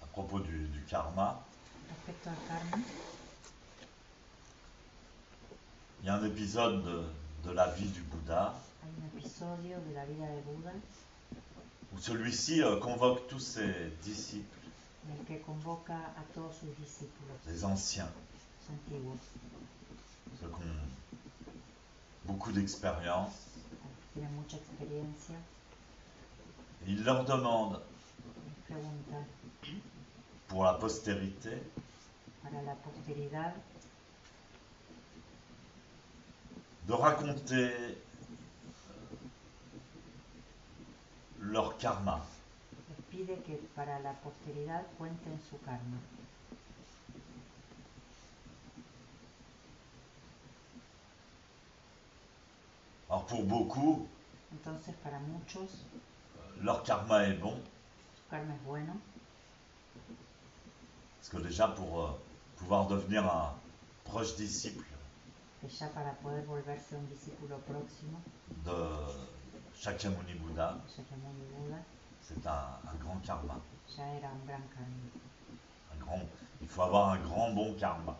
à propos du karma. Respecto al karma, Il y a un épisode de la vie du Bouddha hay un episodio de la vida de Buda où celui-ci convoque tous ses disciples, en el que convoca a todos sus discípulos les anciens, antiguos, ceux qui ont beaucoup d'expérience, a los que tienen mucha experiencia, et il leur demande les pregunta pour la postérité para la posteridad de raconter leur karma. les pide que para la posteridad cuenten su karma. Alors pour beaucoup, Entonces, para muchos, leur karma est bon, su karma es bueno, parce que déjà pour pouvoir devenir un proche disciple que ya para poder volverse un discípulo próximo de Shakyamuni Bouddha, de Shakyamuni Buda, c'est un grand karma. ya era un gran karma. Il faut avoir un grand bon karma.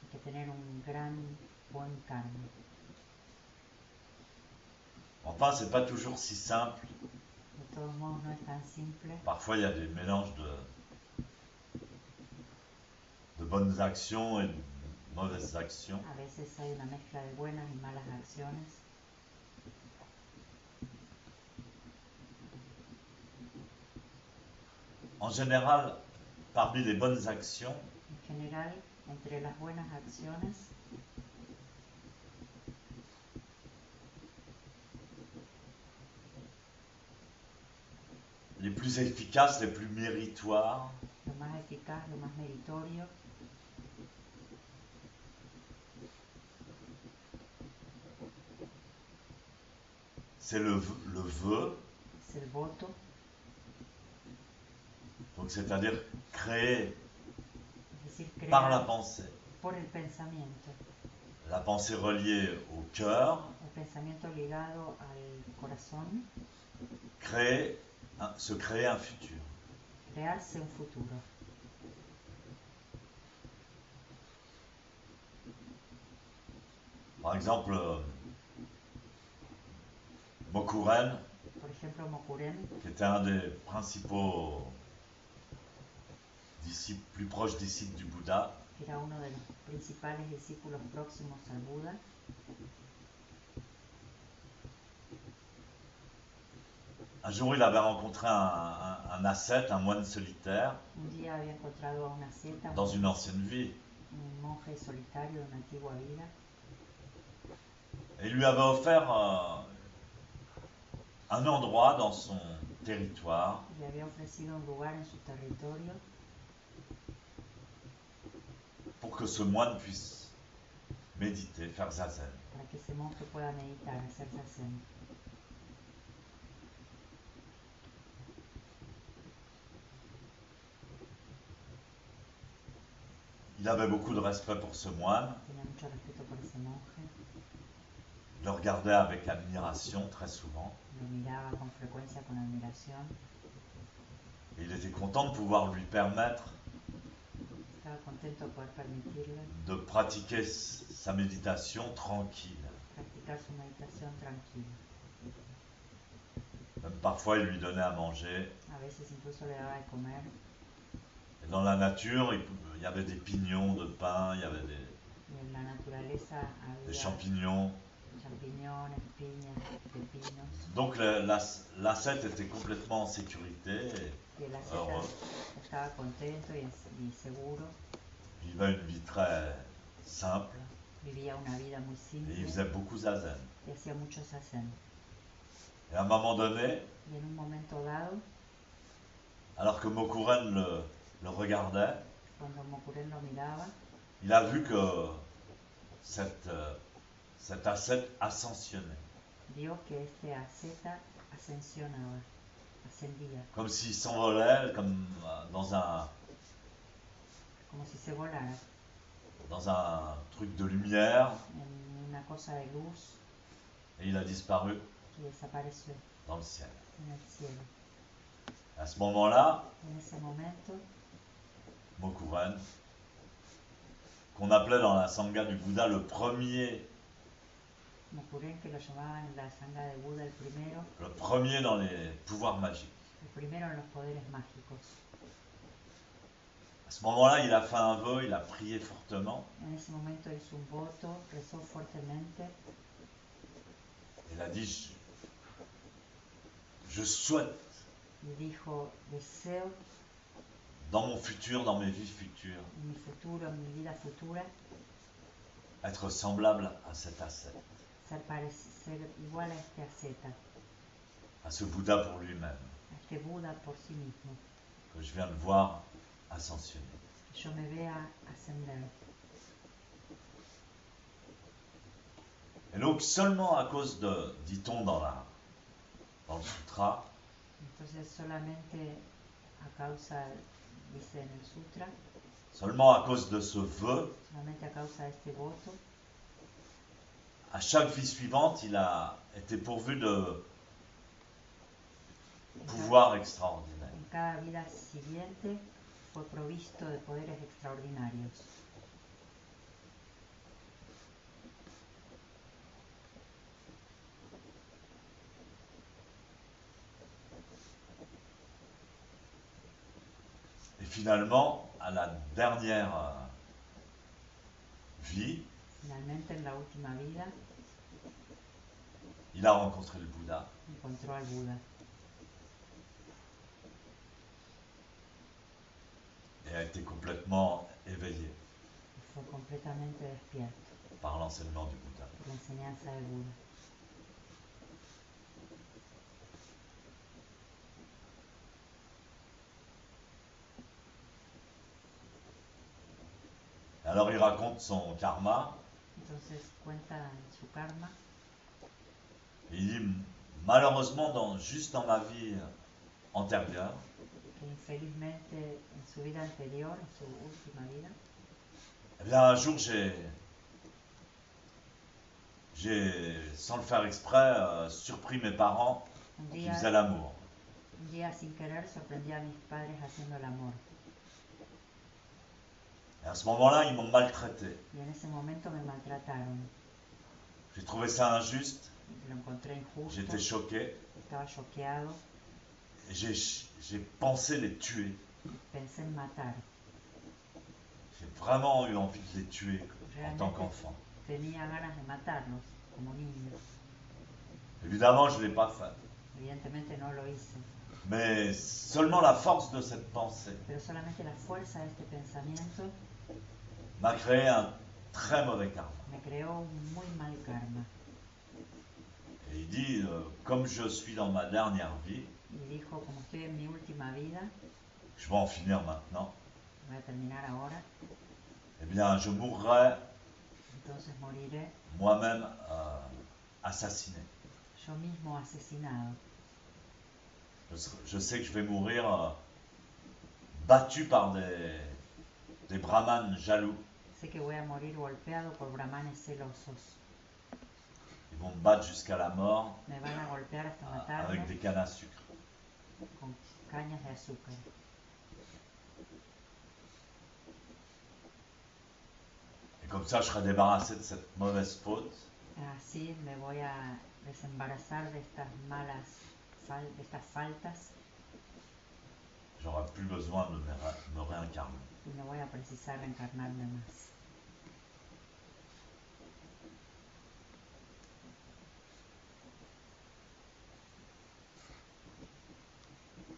Hay que tener un gran buen karma. Enfin, c'est pas toujours si simple. De todos modos, no es tan simple. Parfois, il y a des mélanges de bonnes actions et de mauvaises actions. A veces hay una mezcla de buenas y malas acciones. En général, parmi les bonnes actions, En general, entre las buenas acciones, les plus efficaces, les plus méritoires, lo más eficaz, lo más meritorio, c'est le vœu, es el voto, donc c'est-à-dire créer es decir, par la crear pensée. por el pensamiento. La pensée reliée au cœur, El pensamiento ligado al corazón, se créer un futur. crearse un futuro. Par exemple, Mokuren, Por ejemplo, Mokuren, qui était un des principaux disciples, plus proches disciples du Bouddha, que era uno de los principales discípulos próximos al Buda, un jour il avait rencontré un ascète, un moine solitaire, un día había encontrado a una asceta, dans une ancienne vie, un monje solitario de una antigua vida, et il lui avait offert un endroit dans son territoire y le había ofrecido un lugar en su territorio pour que ce moine puisse méditer, faire zazen. para que ese monje pueda meditar, hacer zazen. Il avait beaucoup de respect pour ce moine, Tenía mucho respeto por ese monje, il le regardait avec admiration très souvent, lo miraba con frecuencia con admiración, et il était content de pouvoir lui permettre estaba contento de poder permitirle de pratiquer sa méditation tranquille. practicar su meditación tranquila. Même parfois il lui donnait à manger, A veces incluso le daba de comer, et dans la nature il y avait des pignons de pin, il y avait y en la naturaleza des había champignons. champiñones, piñas, pepinos, Donc l'ascète était complètement en sécurité, y el heureux. asceta estaba contento y seguro, Il vivait une vie très simple vivía una vida muy et il simple faisait beaucoup zazen. y hacía mucho zazen. Et à un moment donné, Y en un momento dado, alors que Mokuren le regardait, cuando Mokuren lo miraba, il a vu que cet ascète ascensionnait, vio que este asceta ascensionaba, ascendía, comme s'il s'envolait, comme como si se volara dans un truc de lumière, en una cosa de luz, et il a disparu y desapareció dans le ciel. en el cielo. À ce moment-là, En ese momento, Mokuren, qu'on appelait dans la Sangha du Bouddha le premier Mokuren, que lo llamaban en la sangha de Buda le premier dans les pouvoirs magiques. el primero en los poderes mágicos. À ce moment-là, il a fait un vœu, il a prié fortement. En ese momento hizo un voto, rezó fuertemente Il a dit, je souhaite y dijo, deseo dans mon futur, dans mes vies futures, en mi futuro, en mi vida futura, être semblable à cet ascète, ser igual a este asceta, à ce Bouddha pour lui-même, a este Buda por sí mismo, que je viens de voir ascensionner. que yo me vea ascender. Et donc seulement à cause de, dit-on dans le sutra, Entonces solamente a causa, dice en el sutra, seulement à cause de ce vœu, solamente a causa de este voto, à chaque vie suivante, il a été pourvu de pouvoirs extraordinaires. en cada vida siguiente fue provisto de poderes extraordinarios. Et finalement, à la dernière vie, Finalmente, en la última vida, il a rencontré le Bouddha. encontró al Buda Et a été complètement éveillé y fue completamente despierto par l'enseignement du Bouddha. por la enseñanza del Buda. Alors il raconte son karma, Entonces cuenta su karma et il dit, malheureusement, juste dans ma vie antérieure, que infelizmente en su vida anterior, en su última vida, eh bien un jour sans le faire exprès, surpris mes parents un qui día, faisaient l'amour. un día sin querer sorprendí a mis padres haciendo el amor. Et à ce moment-là, ils m'ont maltraité. Y en ese momento me maltrataron. J'ai trouvé ça injuste, Lo encontré injusto, j'étais choqué, estaba choqueado, et j'ai pensé les tuer. pensé en matar. J'ai vraiment eu envie de les tuer en tant Realmente qu'enfant. tenía ganas de matarlos como niño. Évidemment, je ne l'ai pas fait. Evidentemente no lo hice, Mais seulement la force de cette pensée pero solamente la fuerza de este pensamiento m'a créé un très mauvais karma. me creó un muy mal karma. Et il dit, comme je suis dans ma dernière vie, Y dijo, como estoy en mi última vida, je vais en finir maintenant, voy a terminar ahora, eh bien, je mourrai entonces moriré moi-même assassiné. yo mismo asesinado. Je sais que je vais mourir battu par des brahmanes jaloux. Sé que voy a morir golpeado por brahmanes celosos. Ils vont me battre jusqu'à la mort Me van a golpear hasta matarme avec des cannes à sucre. con cañas de azúcar. Et comme ça, je serai débarrassé de cette mauvaise faute. Así me voy a desembarazar de estas de estas faltas J'aurai plus besoin de me réincarner. y no voy a precisar reencarnarme más.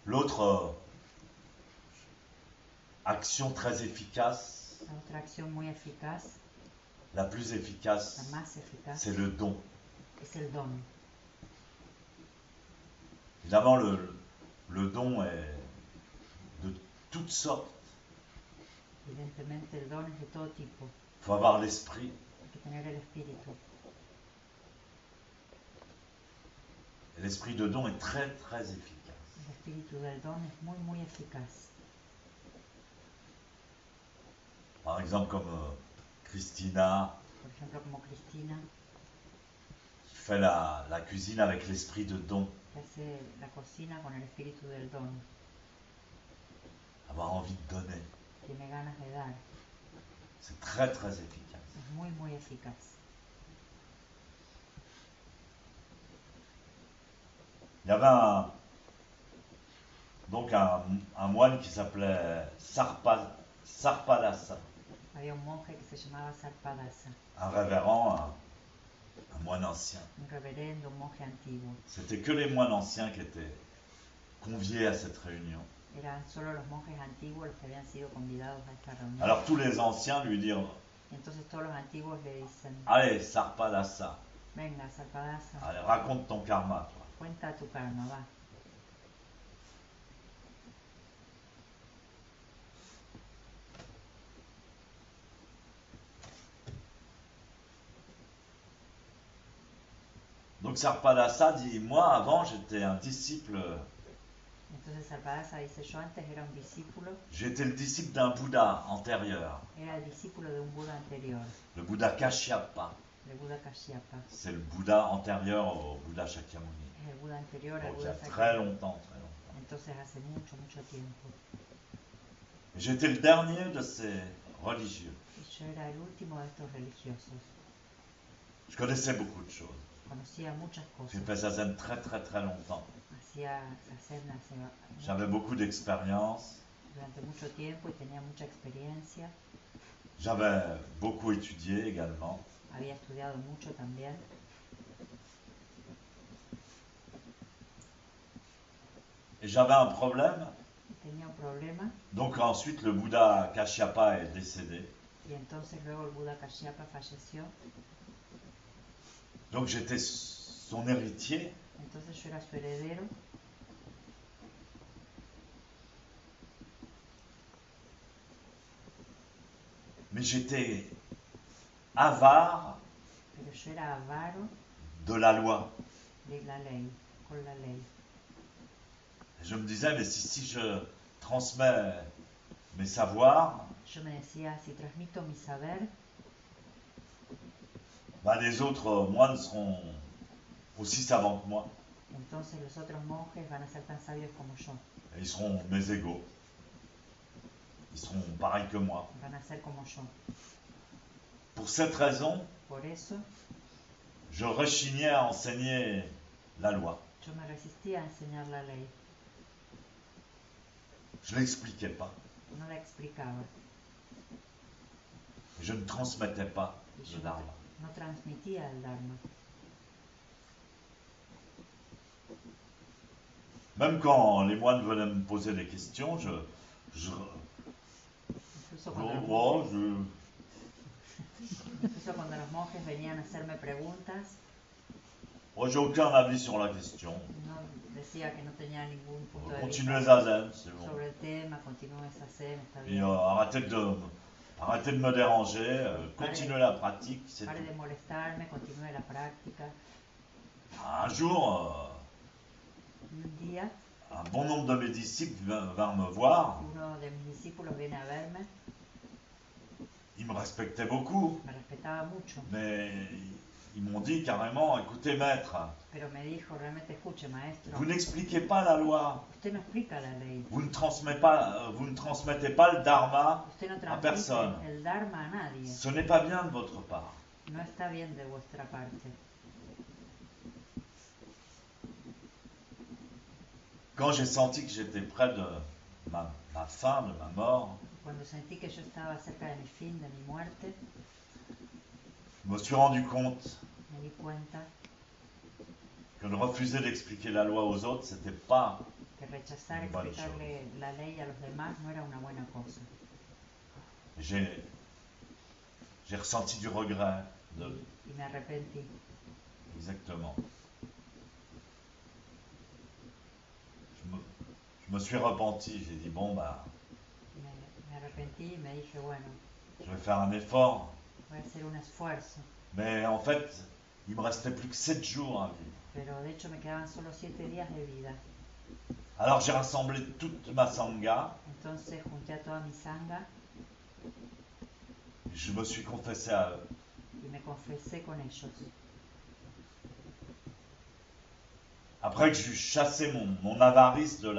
L'autre action très efficace, La otra acción muy eficaz, la plus efficace, la más eficaz, c'est le don. es el don. Évidemment, le don est de toutes sortes. Evidentemente el don es de todo tipo. Il faut avoir l'esprit. Hay que tener el espíritu. Et l'esprit de don est très très efficace. El espíritu del don es muy, muy eficaz. Par exemple, comme Christina, Por ejemplo, como Cristina, qui fais la cuisine avec l'esprit de don, que hace la cocina con el espíritu del don, avoir envie de donner. tiene ganas de dar, C'est très très efficace. es muy muy eficaz. Il y avait donc un moine qui s'appelait Sarpadasa, Había un monje que se llamaba Sarpadasa, un révérend, un moine ancien. un reverendo, un monje antiguo. C'était que les moines anciens qui étaient conviés à cette réunion. Eran solo los monjes antiguos los que habían sido convidados a esta reunión. Alors tous les anciens lui dirent, Entonces todos los antiguos le dicen, allez Sarpadasa, venga Sarpadasa, allez, raconte ton karma, toi. cuenta tu karma, va. Donc Sarpadasa dit, moi avant j'étais un disciple, Entonces Sarpadasa dice, yo antes era un discípulo, j'étais le disciple d'un Bouddha antérieur, era el discípulo de un Buda anterior, le Bouddha Kashyapa. el Buda Kashyapa. C'est le Bouddha antérieur au Bouddha Shakyamuni. Es el Buda anterior al Donc il y Buda a très Sakyamuni. longtemps, très longtemps. Entonces hace mucho, mucho tiempo. Et j'étais le dernier de ces religieux. Y yo era el último de estos religiosos. Je connaissais beaucoup de choses. Conocía muchas J'ai cosas. fait Zazen très très très longtemps. Hacía Zazen J'avais beaucoup d'expérience. durante mucho tiempo y tenía mucha experiencia. J'avais beaucoup étudié également. Había estudiado mucho también. Et j'avais un problème. Tenía un problema Donc ensuite le Bouddha Kashyapa est décédé. y entonces luego el Buda Kashyapa falleció. Donc j'étais son héritier. Entonces yo era su heredero. Mais j'étais avare Pero yo era avaro de la loi. de la ley, con la ley. Et je me disais, mais si je transmets mes savoirs, Yo me decía, si transmito mi saber, bah, les autres moines seront aussi savants que moi. entonces los otros monjes van a ser tan sabios como yo, Et ils seront mes égaux. Ils seront pareils que moi. van a ser como yo. Pour cette raison, Por eso je rechignais à enseigner la loi. yo me resistía a enseñar la ley, Je ne l'expliquais pas. no la explicaba Et je ne transmettais pas y le yo dharma. no transmitía el Dharma. Même quand les moines venaient me poser des questions, Incluso cuando, los oh, monjes, incluso cuando los monjes venían a hacerme preguntas, j'ai aucun avis sur la question. no decía que no tenía ningún punto de Continuez vista Zazen, c'est bon. sobre el tema, continúe esa cena, está Et bien. arrêtez de me déranger, continuez la pratique, c'est Pare de tout. molestarme, continúe la práctica. Un jour, Y un día, un bon nombre de mes disciples vinrent me voir. uno de mis discípulos viene a verme, Ils me respectaient beaucoup, me respetaba mucho, mais ils m'ont dit carrément, écoutez maître, pero me dijo, realmente escuche maestro, vous n'expliquez pas la loi, usted no explica la ley, vous ne transmettez pas le dharma, usted no a personne. transmite el Dharma a nadie, Ce n'est pas bien de votre part. no está bien de vuestra parte. Quand j'ai senti que j'étais près de ma fin, de ma mort, Cuando sentí que yo estaba cerca de mi fin, de mi muerte, je me suis rendu compte me di cuenta que de refuser d'expliquer la loi aux autres, c'était pas. que rechazar Une bonne explicarle la ley a los demás no era una buena cosa. J'ai ressenti du regret. Y me arrepentí. Exactement. Je me suis repenti, j'ai dit bon bah, Me arrepentí y me dije, bueno, je vais faire un effort. voy a hacer un esfuerzo. Mais en fait, il me restait plus que 7 jours à vivre. Pero de hecho me quedaban solo 7 días de vida. Alors j'ai rassemblé toute ma sangha, Entonces junté a toda mi sangha je me suis confessé à eux. y me confesé con ellos. Après que j'eus chassé mon avarice de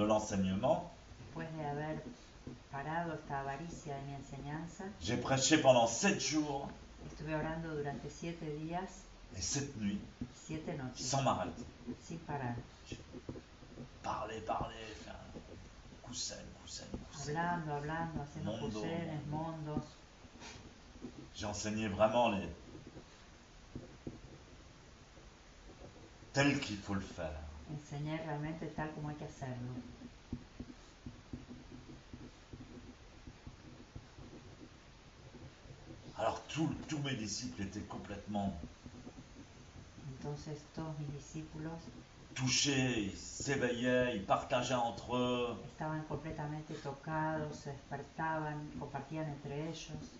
l'enseignement, después de haber parado esta avaricia de mi enseñanza, j'ai prêché pendant 7 jours estuve orando durante 7 días, et 7 nuits, 7 noches, sans m'arrêter. sin parar, Parler, faire coussin, hablando, haciendo Mondo. fusiones, mondos. J'ai enseigné vraiment tel qu'il faut le faire. Enseñé realmente tal como hay que hacerlo. Alors tous mes disciples étaient complètement Entonces todos mis discípulos touchés, ils s'éveillaient, ils partageaient entre eux. estaban completamente tocados, se despertaban, compartían entre ellos.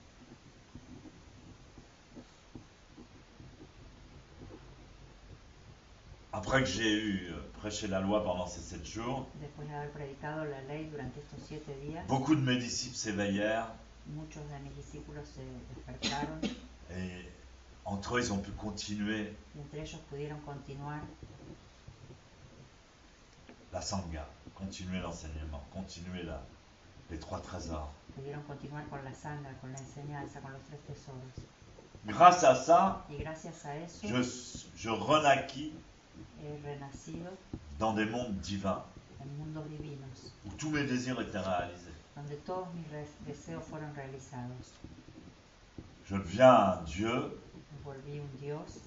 Après que j'ai eu prêché la loi pendant ces 7 jours, Después de haber predicado la ley durante estos 7 días, beaucoup de mes disciples s'éveillèrent muchos de mis discípulos se despertaron et entre eux ils ont pu continuer y entre ellos pudieron continuar la sangha, continuer l'enseignement, continuer les 3 trésors. con la sangha, con la enseñanza, con los 3 tesoros. Grâce à ça, Y gracias a eso je renaquis he renacido dans des mondes divins en mundos divinos, où tous mes désirs étaient réalisés. donde todos mis deseos fueron realizados. Je deviens un Dieu, Me volví un Dios,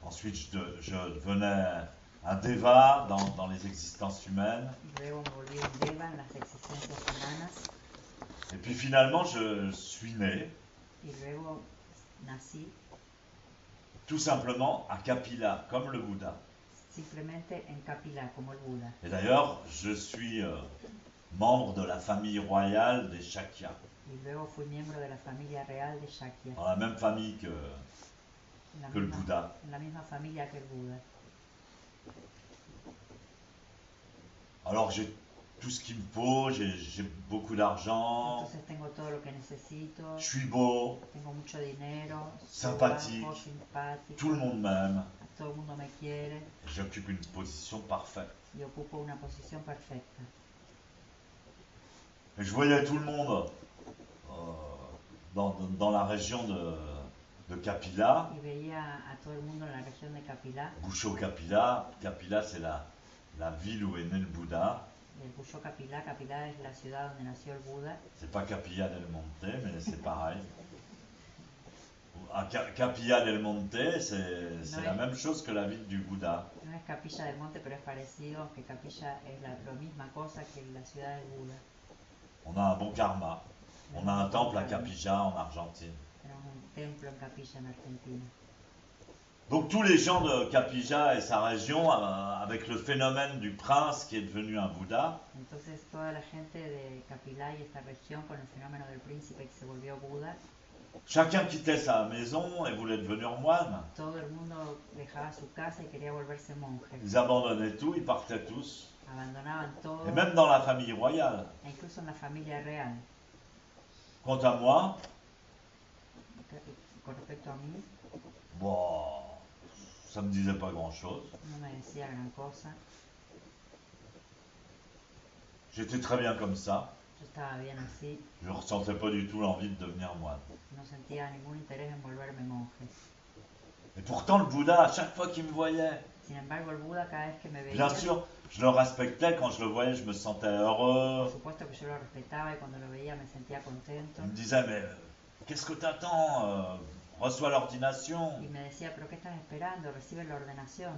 ensuite je devenais un Deva dans les existences humaines, y luego me volví un Deva en las existencias humanas, et puis finalement je suis né y luego nací tout simplement à Kapila, comme le Bouddha. simplemente en Kapila, como el Buda. Et d'ailleurs, je suis membre de la famille royale des Shakya, Y luego fui miembro de la familia real de Shakya, dans la même famille que le Bouddha. en la misma familia que el Buda. Alors j'ai tout ce qu'il me faut, j'ai beaucoup d'argent, Entonces tengo todo lo que necesito, je suis beau, tengo mucho dinero, soy Sympathique. guapo, simpático, tout le monde m'aime, a todo el mundo me quiere j'occupe une position parfaite. y ocupo una posición perfecta. Et je voyais tout le monde dans la région de Kapila, Y veía a todo el mundo en la región de Kapila, Busho Kapila. Kapila, c'est la ville où est né le Bouddha. el Busho Kapila. Kapila es la ciudad donde nació el Buda. C'est pas Capilla del Monte, mais c'est pareil. Capilla del Monte, c'est la même chose que la ville du Bouddha. No es Capilla del Monte, pero es parecido, aunque Capilla es la misma cosa que la ciudad del Buda. On a un bon karma. On a un temple à Capilla en Argentine. Tenemos un templo en Capilla en Argentina. Donc tous les gens de Capilla et sa région, avec le phénomène du prince qui est devenu un Bouddha, Entonces toda la gente de Capilá y esta región con el fenómeno del príncipe que se volvió Buda, chacun quittait sa maison et voulait devenir moine. todo el mundo dejaba su casa y quería volverse monje. Ils abandonnaient tout, ils partaient tous. Abandonaban todo, Et même dans la famille royale. e incluso en la familia real. Quant à moi, Con respecto a mí, bon, ça me disait pas grand-chose. no me decía gran cosa. J'étais très bien comme ça. Yo estaba bien así, Je ne ressentais pas du tout l'envie de devenir moine. no sentía ningún interés en volverme monje. Et pourtant, le Bouddha, à chaque fois qu'il me voyait, Sin embargo, el Buda cada vez que me veía, bien sûr, je le respectais. Quand je le voyais, je me sentais heureux. por supuesto que yo lo respetaba y cuando lo veía me sentía contento. Il me disait, mais qu'est-ce que t'attends reçois l'ordination. Y me decía, pero ¿qué estás esperando? Recibe la ordenación.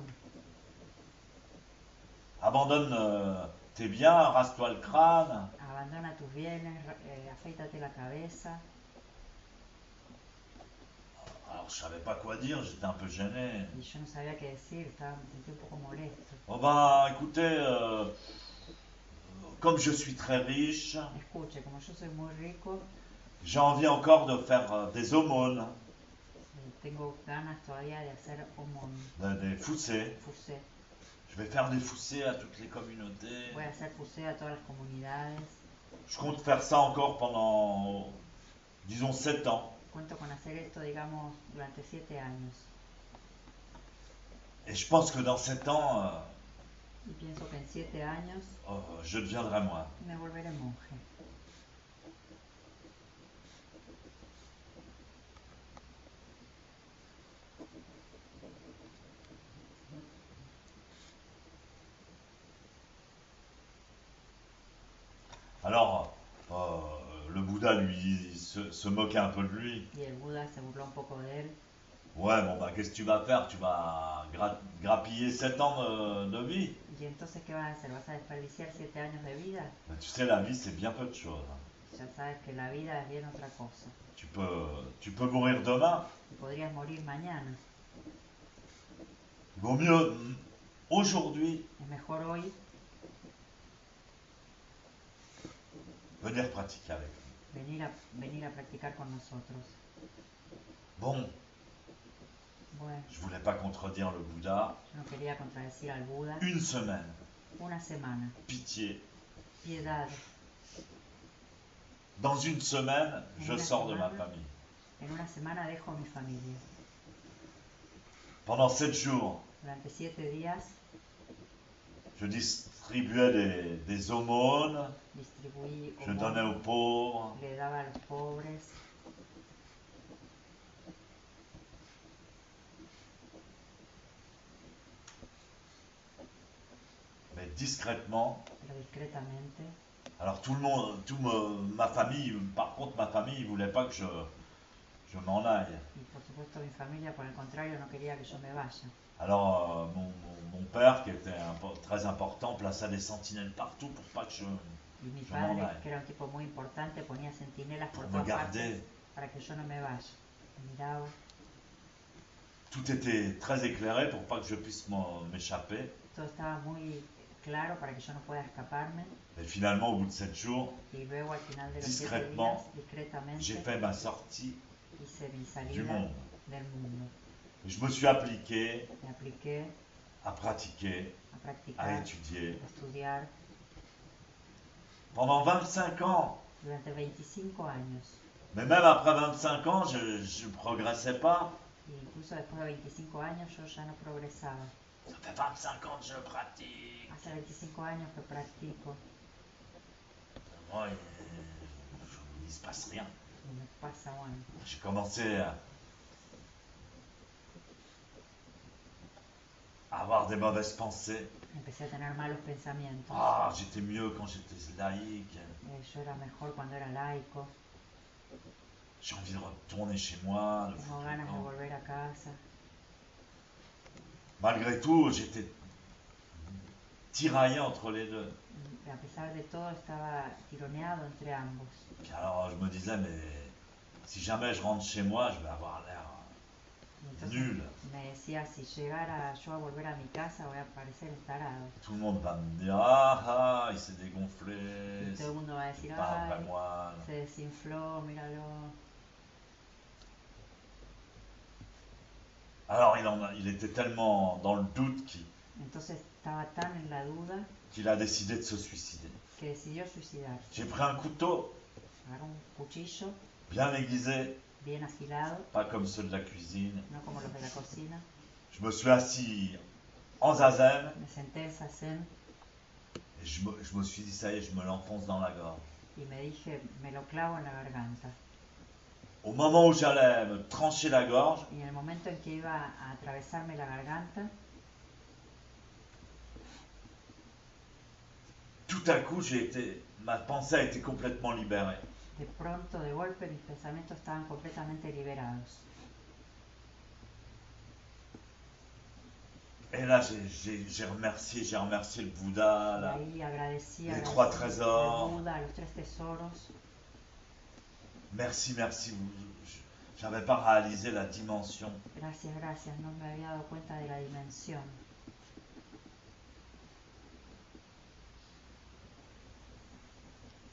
Abandonne tes biens, rase-toi le crâne. Abandona tus bienes, afeítate la cabeza. Alors, je savais pas quoi dire, j'étais un peu gêné. Y yo no sabía qué decir, me sentí un poco molesto. Oh ben, écoutez, comme je suis très riche, Escuche, como yo soy muy rico, j'ai envie encore de faire des aumônes, tengo ganas todavía de hacer omon, des foussés. fusé. Je vais faire des foussés à toutes les communautés. Voy a hacer fusé a todas las comunidades. Je compte faire ça encore pendant, disons, 7 ans. Cuento con hacer esto, digamos, durante 7 años. Et je pense que dans 7 ans, Y pienso que en 7 años je deviendrai moine. me volveré monje. Alors, le Bouddha, lui, se moquait un peu de lui. Y el Buda se burló un poco de él. Ouais, bon, bah, qu'est-ce que tu vas faire? Tu vas grappiller 7 ans de vie? ¿Y entonces qué vas a hacer? ¿Vas a desperdiciar 7 años de vida? Bah, tu sais, la vie, c'est bien peu de choses, hein. Ya sabes que la vida es bien otra cosa. Tu peux mourir demain. Y podrías morir mañana. Il vaut mieux aujourd'hui Es mejor hoy venir pratiquer avec nous. venir a practicar con nosotros. Bon, Bueno, je voulais pas contredire le Bouddha. yo no quería contradecir al Buda. Une semaine, Una semana. pitié. Piedad. Dans une semaine, je Une sors de ma semaine. famille. En una semana dejo a mi familia. Pendant 7 jours, Durante 7 días je distribuais des aumônes, distribuí je donnais aux pauvres. le daba a los pobres. Mais discrètement. Pero discretamente. Alors tout le monde, ma famille, par contre ma famille, ils voulait pas que je m'en aille. Y por supuesto mi familia, por el contrario, no quería que yo me vaya. Alors mon père, qui était très important, plaça des sentinelles partout pour pas que je Y mi m'en padre, aille. que era un tipo muy importante, ponía centinelas por Pour me todas garder. partes para que yo no me vaya. Me miraba. Tout était très éclairé pour pas que je puisse m'échapper. Todo estaba muy claro para que yo no pueda escaparme. Et finalement, au bout de 7 jours, Y luego al final de los 7 discrètement, días, discretamente, j'ai fait ma sortie hice mi du salida monde. del mundo. Et je me suis appliqué Me apliqué à pratiquer, a à practicar, étudier. a estudiar Pendant 25 ans. durante 25 años. Mais même après 25 ans, je ne progressais pas. Y incluso después de 25 años yo ya no progresaba. Ça fait 25 ans que je pratique. Hace 25 años que practico Moi, il ne se passe rien. y me pasa, bueno. J'ai commencé à avoir des mauvaises pensées. Empecé a tener malos pensamientos. Ah, j'étais mieux quand j'étais laïque. Yo era mejor cuando era laico. J'ai envie de retourner chez moi, de Tengo foutre le ganas de camp. volver a casa. Malgré tout, j'étais tiraillé entre les deux. Y a pesar de todo estaba tironeado entre ambos. Puis alors je me disais, mais si jamais je rentre chez moi, je vais avoir l'air Y entonces nul. me decía, si llegara yo a volver a mi casa voy a parecer tarado. Tout le monde va me dire, ah, il s'est dégonflé, Y todo el mundo va a decir, c'est pas un vrai ay, moine. se desinfló, míralo. Alors il était tellement dans le doute Entonces estaba tan en la duda qu'il a décidé de se suicider. que decidió suicidarse. J'ai pris un couteau Agarró un cuchillo bien aiguisé, bien afilado, pas comme ceux de la cuisine. no como los de la cocina. Je me suis assis en zazen Me senté en zazen et je me suis dit, ça y est, je me l'enfonce dans la gorge. y me dije, me lo clavo en la garganta. Au moment où j'allais me trancher la gorge, Y en el momento en que iba a atravesarme la garganta, tout à coup, ma pensée a été complètement libérée. de pronto, de golpe, mis pensamientos estaban completamente liberados. Et là, j'ai remercié le Bouddha, Y ahí agradecí les trois al trésors. Buda, a los 3 tesoros. Merci. J'avais pas réalisé la dimension. Gracias, no me había dado cuenta de la dimensión.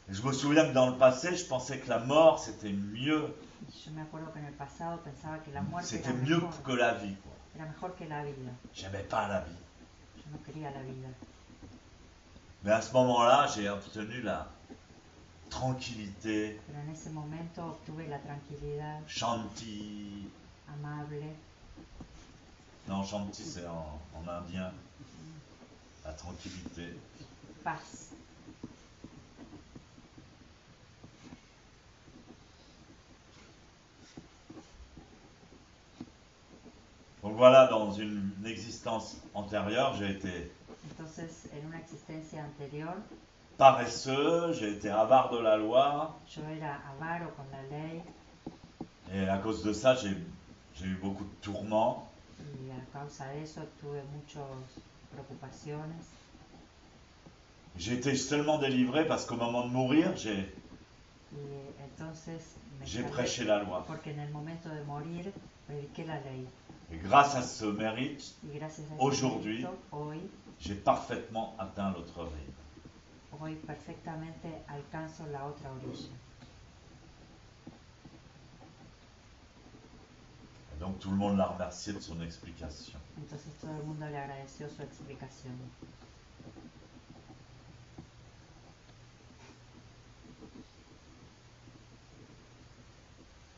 Et je me souviens que dans le passé, je pensais que la mort, c'était mieux. Y yo me acuerdo que en el pasado pensaba que la muerte C'était era mieux mejor, que la vie, quoi. era mejor que la vida. J'aimais pas la vie. Yo no quería la vida. Mais à ce moment-là, j'ai obtenu la tranquillité, Pero en ese momento obtuve la tranquilidad shanti, amable, Non, Shanti, c'est en indien. La tranquillité. Paz. Donc voilà, dans une existence antérieure, j'ai été Entonces, en una existencia anterior, paresseux, j'ai été avare de la loi, yo era avaro con la ley et à cause de ça, j'ai eu beaucoup de tourments. y a causa de eso tuve muchas preocupaciones. J'ai été seulement délivré parce qu'au moment de mourir, Y entonces me j'ai salvé prêché la loi. porque en el momento de morir prediqué la ley. Et grâce à ce mérite, Y gracias a ese aujourd'hui, mérito, j'ai parfaitement atteint l'autre rive. hoy perfectamente alcanzo la otra orilla. Et donc tout le monde l'a remercié de son explication. Entonces todo el mundo le agradeció su explicación.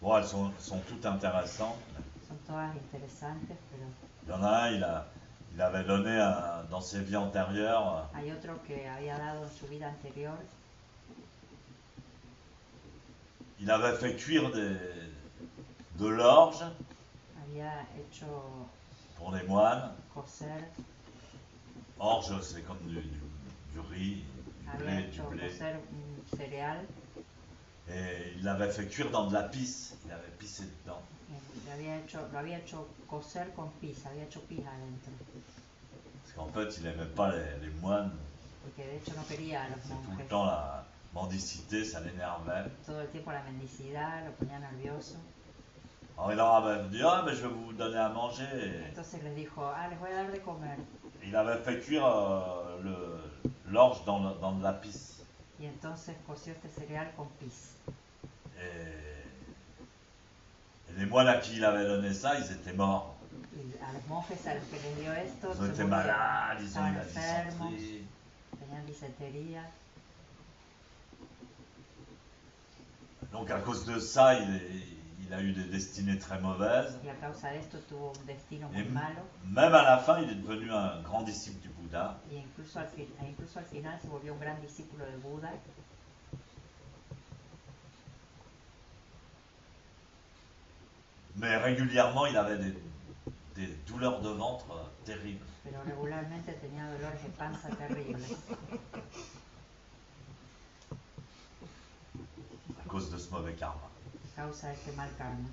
Bon, elles sont toutes intéressantes. Son todas interesantes, pero Il y en a un, il avait donné dans ses vies antérieures, hay otro que había dado en su vida anterior, il avait fait cuire de l'orge había hecho pour les moines. cocer, Orge, c'est comme du riz, había du hecho blé. cocer un cereal, Et il l'avait fait cuire dans de la pisse. Il avait pissé dedans. lo había hecho cocer con pis, había hecho pis adentro, Parce qu'en fait, il n'aimait pas les moines. porque de hecho no quería a los C'est tout le monjes. temps la mendicité, ça l'énervait. Todo el tiempo la mendicidad lo ponía nervioso. Alors il leur avait dit, ah, mais je vais vous donner à manger. Et Entonces les dijo, les voy a dar de comer. il avait fait cuire l'orge dans de la pisse. Y entonces coció este cereal con pis. Et les moines à qui il avait donné ça, ils étaient morts. Y a los monjes a los que les dio esto, Ils ont se été murieron. malades, ils ont eu Estaban la enfermos, dysenterie. tenían disentería. Donc à cause de ça, il a eu des destinées très mauvaises. Y a causa de esto tuvo un destino Et muy malo. même à la fin, il est devenu un grand disciple du Bouddha. Y incluso al final se volvió un gran discípulo de Buda. Mais régulièrement, il avait des douleurs de ventre terribles. Pero regularmente tenía dolores de panza terribles À cause de ce mauvais karma. a causa de este mal karma.